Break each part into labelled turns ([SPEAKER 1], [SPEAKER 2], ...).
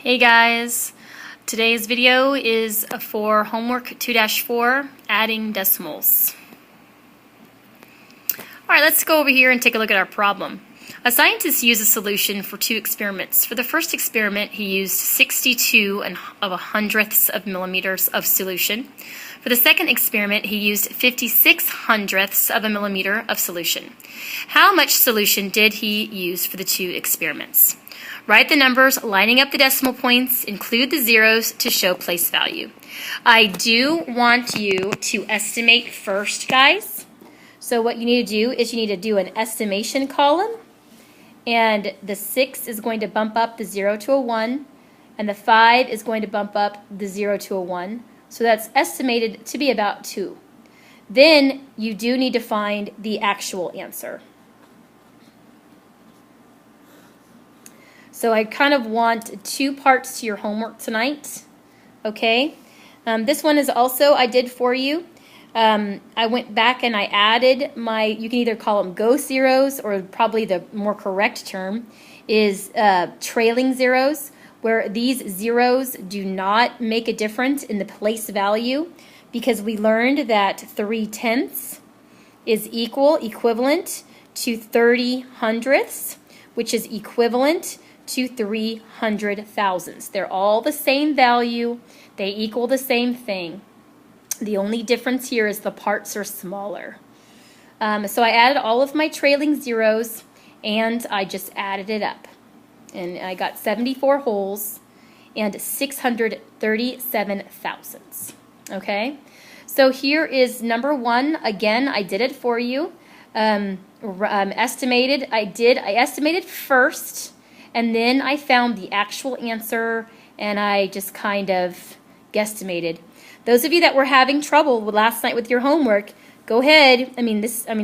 [SPEAKER 1] Hey guys, today's video is for homework 2-4, adding decimals. Alright, let's go over here and take a look at our problem. A scientist used a solution for two experiments. For the first experiment, he used 62 of 100ths of millimeters of solution. For the second experiment, he used 56 hundredths of a millimeter of solution. How much solution did he use for the two experiments? Write the numbers lining up the decimal points, include the zeros to show place value. I do want you to estimate first, guys. So what you need to do is you need to do an estimation column, and the 6 is going to bump up the 0 to a 1, and the 5 is going to bump up the 0 to a 1. So that's estimated to be about 2. Then you do need to find the actual answer. So I kind of want two parts to your homework tonight, okay? This one is also, I did for you. I went back and I added my, you can either call them ghost zeros, or probably the more correct term is trailing zeros, where these zeros do not make a difference in the place value, because we learned that 3/10 is equivalent to 30 hundredths, which is equivalent to 300 thousandths. They're all the same value. They equal the same thing. The only difference here is the parts are smaller. So I added all of my trailing zeros, and I just added it up. And I got 74 wholes and 637 thousandths. Okay? So here is number 1. Again, I did it for you. I estimated first, and then I found the actual answer, and I just kind of guesstimated. Those of you that were having trouble last night with your homework, go ahead. Those of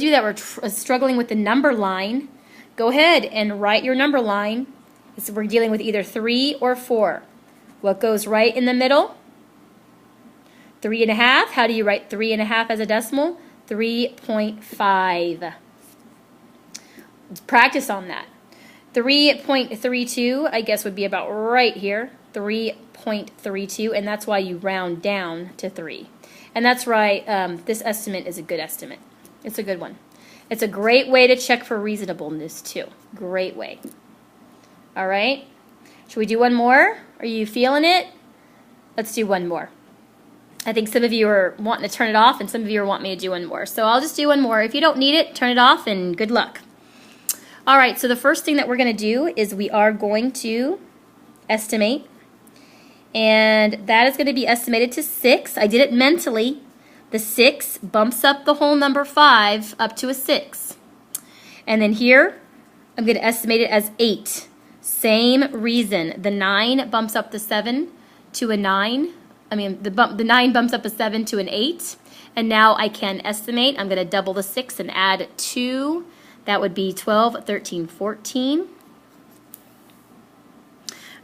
[SPEAKER 1] you that were struggling with the number line, go ahead and write your number line. So we're dealing with either 3 or 4. What goes right in the middle? 3.5. How do you write 3.5 as a decimal? 3.5. Practice on that. 3.32, I guess, would be about right here. 3.32, and that's why you round down to 3. And that's right, this estimate is a good estimate. It's a good one. It's a great way to check for reasonableness, too. Great way. All right? Should we do one more? Are you feeling it? Let's do one more. I think some of you are wanting to turn it off, and some of you are wanting me to do one more. So I'll just do one more. If you don't need it, turn it off, and good luck. All right, so the first thing that we're going to do is we are going to estimate, and that is going to be estimated to 6. I did it mentally. The 6 bumps up the whole number 5 up to a 6. And then here, I'm going to estimate it as 8. Same reason. The 9 bumps up the 7 to a 9. The 9 bumps up a 7 to an 8. And now I can estimate. I'm going to double the 6 and add 2. That would be 12, 13, 14.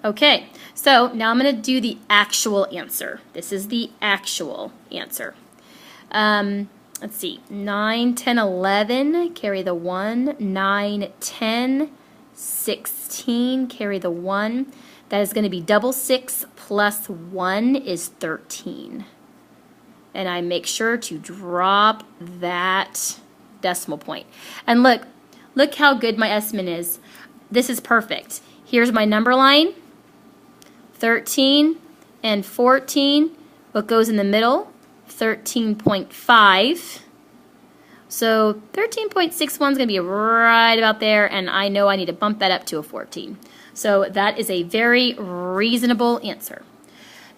[SPEAKER 1] Okay, so now I'm going to do the actual answer. This is the actual answer. Let's see, 9, 10, 11, carry the 1. 9, 10, 16, carry the 1. That is going to be double 6 plus 1 is 13. And I make sure to drop that decimal point. And look how good my estimate is. This is perfect. Here's my number line, 13 and 14. What goes in the middle? 13.5. So 13.61 is going to be right about there, and I know I need to bump that up to a 14. So that is a very reasonable answer.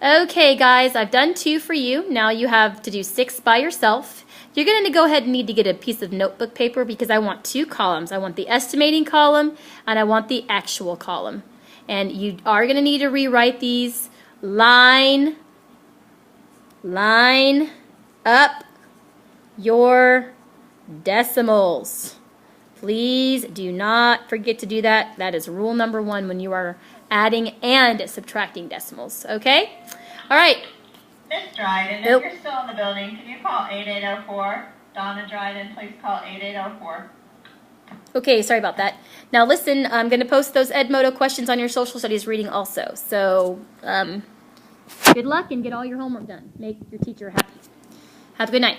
[SPEAKER 1] Okay, guys, I've done 2 for you. Now you have to do 6 by yourself. You're going to go ahead and need to get a piece of notebook paper, because I want 2 columns. I want the estimating column, and I want the actual column. And you are going to need to rewrite these line up your decimals. Please do not forget to do that. That is rule number 1 when you are adding and subtracting decimals. Okay? All right.
[SPEAKER 2] Miss Dryden, if you're still in the building, can you call 8804? Donna Dryden, please call 8804.
[SPEAKER 1] Okay, sorry about that. Now listen, I'm going to post those Edmodo questions on your social studies reading also. So good luck and get all your homework done. Make your teacher happy. Have a good night.